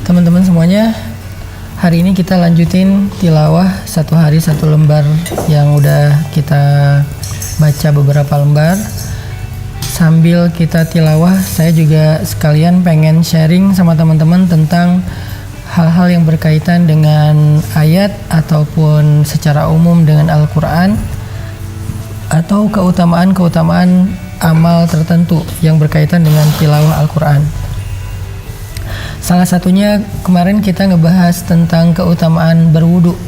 Teman-teman semuanya, hari ini kita lanjutin tilawah satu hari satu lembar yang udah kita baca beberapa lembar. Sambil kita tilawah, saya juga sekalian pengen sharing sama teman-teman tentang hal-hal yang berkaitan dengan ayat ataupun secara umum dengan Al-Quran, atau keutamaan-keutamaan amal tertentu yang berkaitan dengan tilawah Al-Quran. Salah satunya kemarin kita ngebahas tentang keutamaan berwudu.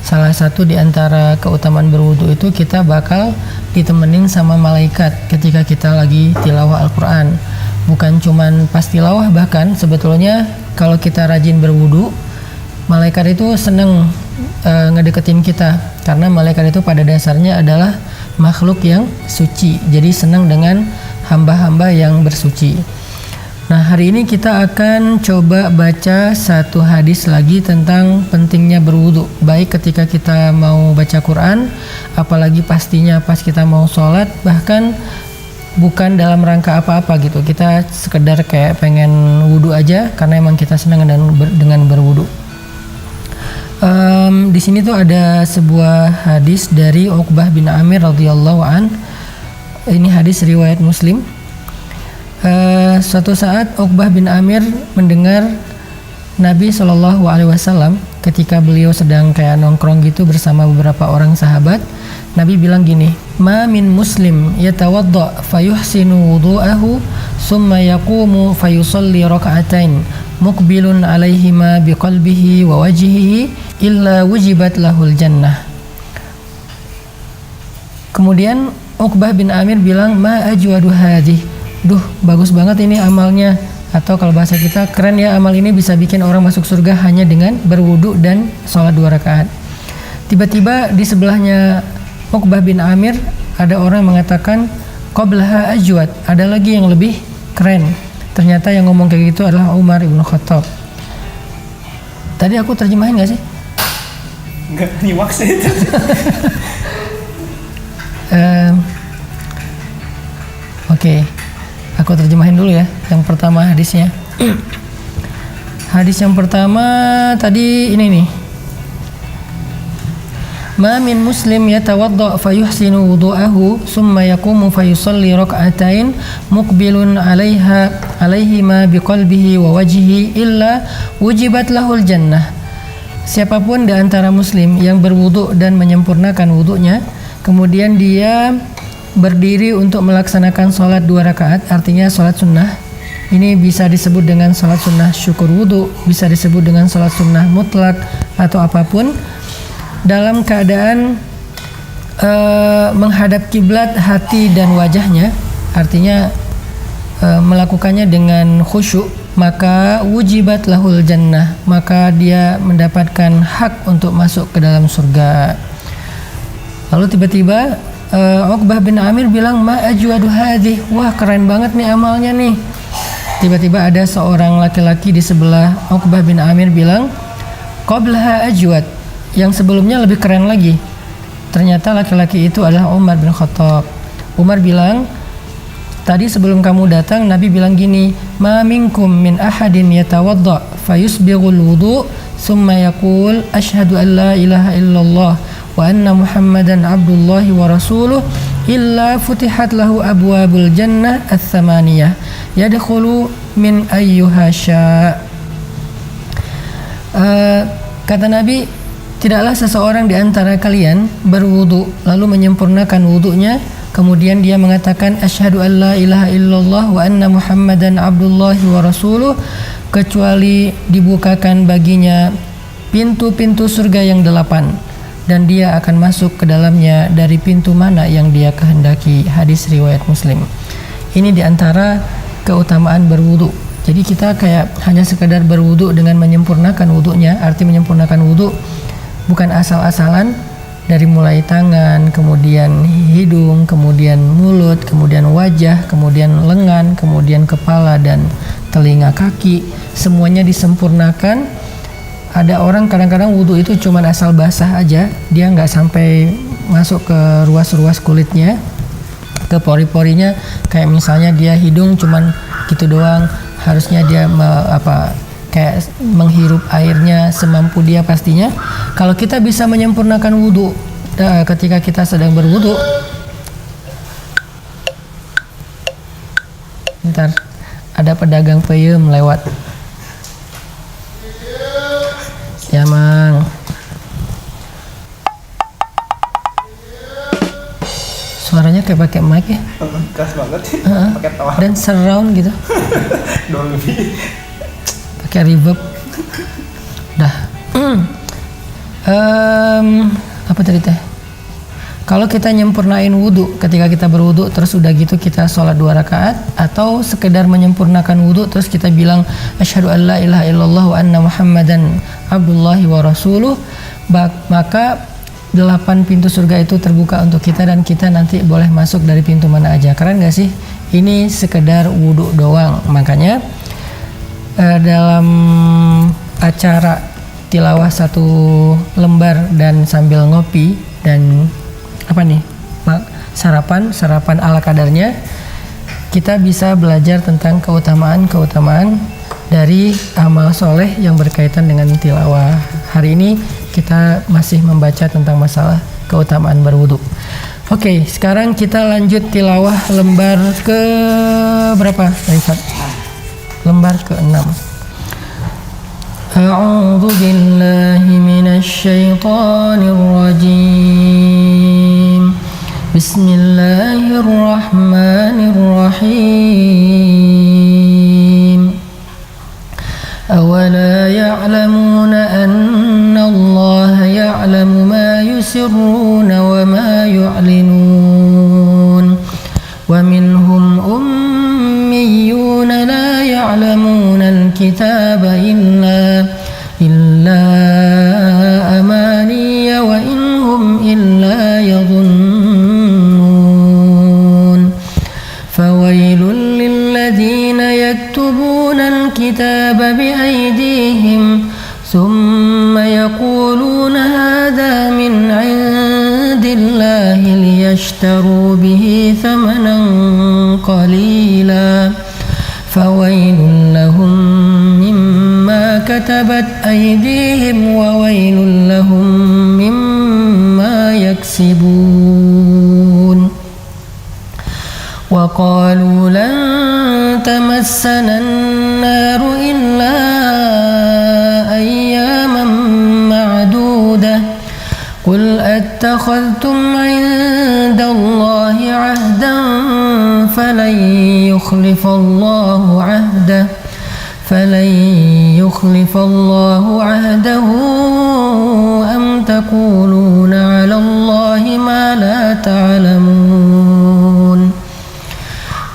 Salah satu di antara keutamaan berwudu itu kita bakal ditemenin sama malaikat ketika kita lagi tilawah Al-Quran. Bukan cuman pas tilawah, bahkan sebetulnya kalau kita rajin berwudu, malaikat itu seneng ngedeketin kita, karena malaikat itu pada dasarnya adalah makhluk yang suci, jadi senang dengan hamba-hamba yang bersuci. Nah, hari ini kita akan coba baca satu hadis lagi tentang pentingnya berwudu, baik ketika kita mau baca Quran, apalagi pastinya pas kita mau sholat, bahkan bukan dalam rangka apa-apa gitu, kita sekedar kayak pengen wudu aja karena emang kita senang dengan berwudu. Di sini tuh ada sebuah hadis dari Uqbah bin Amir radhiyallahu an. Ini hadis riwayat Muslim. Suatu saat Uqbah bin Amir mendengar Nabi SAW ketika beliau sedang kayak nongkrong gitu bersama beberapa orang sahabat. Nabi bilang gini, "Ma min muslim yatawadda fayuhsinu wudu'ahu summa yaqumu fayusalli raka'atain muqbilun alaihima biqalbihi wa wajhihi illa wujibat lahul jannah." Kemudian Uqbah bin Amir bilang, "Ma ajwadu hadih." Duh, bagus banget ini amalnya. Atau kalau bahasa kita, keren ya, amal ini bisa bikin orang masuk surga hanya dengan berwudu dan sholat 2 rakaat. Tiba-tiba di sebelahnya Uqbah bin Amir ada orang yang mengatakan, "Qablaha ajwad." Ada lagi yang lebih keren. Ternyata yang ngomong kayak gitu adalah Umar ibn Khattab. Tadi aku terjemahin gak sih? Enggak, nyimak sih itu. Oke. Aku terjemahin dulu ya. Yang pertama hadisnya. Hadis yang pertama tadi ini nih. Ma min muslim yatawadda fayuhsinu wudu'ahu summa yaqumu fayusalli rak'atain muqbilun alaihima biqalbihi wa wajhihi illa wujibat lahul jannah. Siapapun di antara muslim yang berwudu dan menyempurnakan wudunya, kemudian dia berdiri untuk melaksanakan sholat 2 rakaat, artinya sholat sunnah. Ini bisa disebut dengan sholat sunnah syukur wudu, bisa disebut dengan sholat sunnah mutlak atau apapun, dalam keadaan menghadap kiblat hati dan wajahnya, artinya melakukannya dengan khusyuk, maka wujibat lahul jannah, maka dia mendapatkan hak untuk masuk ke dalam surga. Lalu tiba-tiba Uqbah bin Amir bilang, "Ma ajwadu hadih." Wah, keren banget nih amalnya nih. Tiba-tiba ada seorang laki-laki di sebelah Uqbah bin Amir bilang, "Qablaha ajwad." Yang sebelumnya lebih keren lagi. Ternyata laki-laki itu adalah Umar bin Khattab. Umar bilang, "Tadi sebelum kamu datang, Nabi bilang gini, ma minkum min ahadin yatawadda fayusbighul wudu summa yaqul asyhadu an la ilaha illallah wa anna Muhammadan abdullahi wa rasuluh illa futihat lahu abwabul jannah ats-tsamaniyah yadkhulu min ayyuha sya." Kata Nabi, tidaklah seseorang di antara kalian berwudu lalu menyempurnakan wudunya, kemudian dia mengatakan asyhadu an la ilaha illallah wa anna Muhammadan abdullahi wa rasuluh, kecuali dibukakan baginya pintu-pintu surga yang 8 dan dia akan masuk ke dalamnya dari pintu mana yang dia kehendaki. Hadis riwayat Muslim. Ini diantara keutamaan berwudu. Jadi kita kayak hanya sekedar berwudu dengan menyempurnakan wudunya. Arti menyempurnakan wudu bukan asal-asalan, dari mulai tangan, kemudian hidung, kemudian mulut, kemudian wajah, kemudian lengan, kemudian kepala dan telinga kaki, semuanya disempurnakan. Ada orang kadang-kadang wudu itu cuma asal basah aja, dia nggak sampai masuk ke ruas-ruas kulitnya, ke pori-porinya. Kayak misalnya dia hidung cuman gitu doang, harusnya dia kayak menghirup airnya semampu dia pastinya. Kalau kita bisa menyempurnakan wudhu ketika kita sedang berwudhu, bentar, ada pedagang peyem lewat. Ya mang, suaranya kayak pakai mic ya. Keras banget sih. Pakai tawa. Dan surround gitu. Dolby. Pakai reverb. Dah. Apa tadi teh? Kalau kita nyempurnain wudhu ketika kita berwudhu, terus udah gitu kita sholat 2 rakaat, atau sekedar menyempurnakan wudhu terus kita bilang asyhadu an la ilaha illallah wa anna muhammadan abdullahi wa rasuluh, maka 8 pintu surga itu terbuka untuk kita dan kita nanti boleh masuk dari pintu mana aja. Keren gak sih? Ini sekedar wudhu doang. Makanya dalam acara tilawah 1 lembar dan sambil ngopi dan sarapan ala kadarnya, kita bisa belajar tentang keutamaan dari amal soleh yang berkaitan dengan tilawah. Hari ini kita masih membaca tentang masalah keutamaan berwudu. Oke, sekarang kita lanjut tilawah lembar ke berapa? Lembar ke-6. A'udzu billahi minasy syaithanir rajim. Bismillahirrahmanirrahim. Awala ya'lamuna anna Allah ya'lamu ma yusirruna wa ma yu'linun. Wa minhum ummiyuna la ya'lamuna al-kitaba illa amaniya wa inhum illa yadhunnun. Fawailul lilladhina yaktubuna al-kitaba bi'aydihim thumma yaquluna hadha min 'indillahi liyashtaru bihi thamanan qalila. Fawailul lahum mimma katabat aydihim wa wailul lahum mimma yaksibun. Wa qalu lan tamassana an-naru illa ayyaman ma'dudah. Qul attakhadhtum 'inda Allahi 'ahdan falan yukhlifa Allahu 'ahdahu am taquluna 'ala Allahi ma la ta'lamun.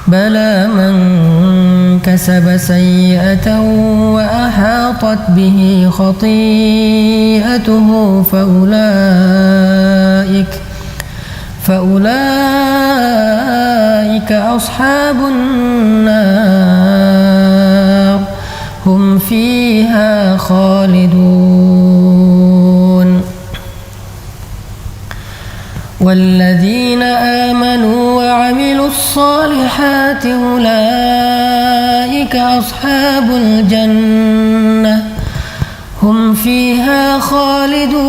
Bala man kasaba sayyi'atan wa ahatat bihi khati'atuhu فأولئك أصحاب النار هم فيها خالدون. والذين آمنوا وعملوا الصالحات أولئك أصحاب الجنة هم فيها خالدون.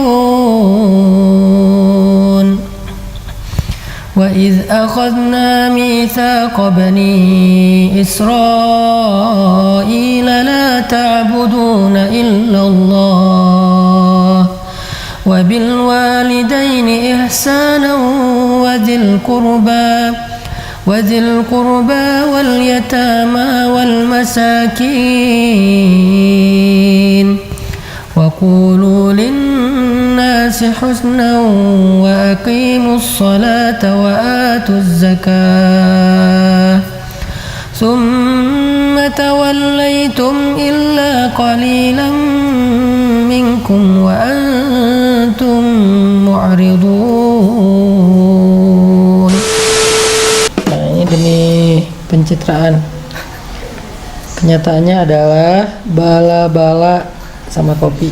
وإذ أخذنا ميثاق بني إسرائيل لا تعبدون إلا الله وبالوالدين إحسانا وذي القربى واليتامى والمساكين وقولوا للناس حسنا وأقيموا الصلاة وآتوا الزكاة ثم توليتم إلا قليلا منكم وأنتم معرضون. Nah, ini demi pencitraan. Kenyataannya adalah bala-bala sama kopi.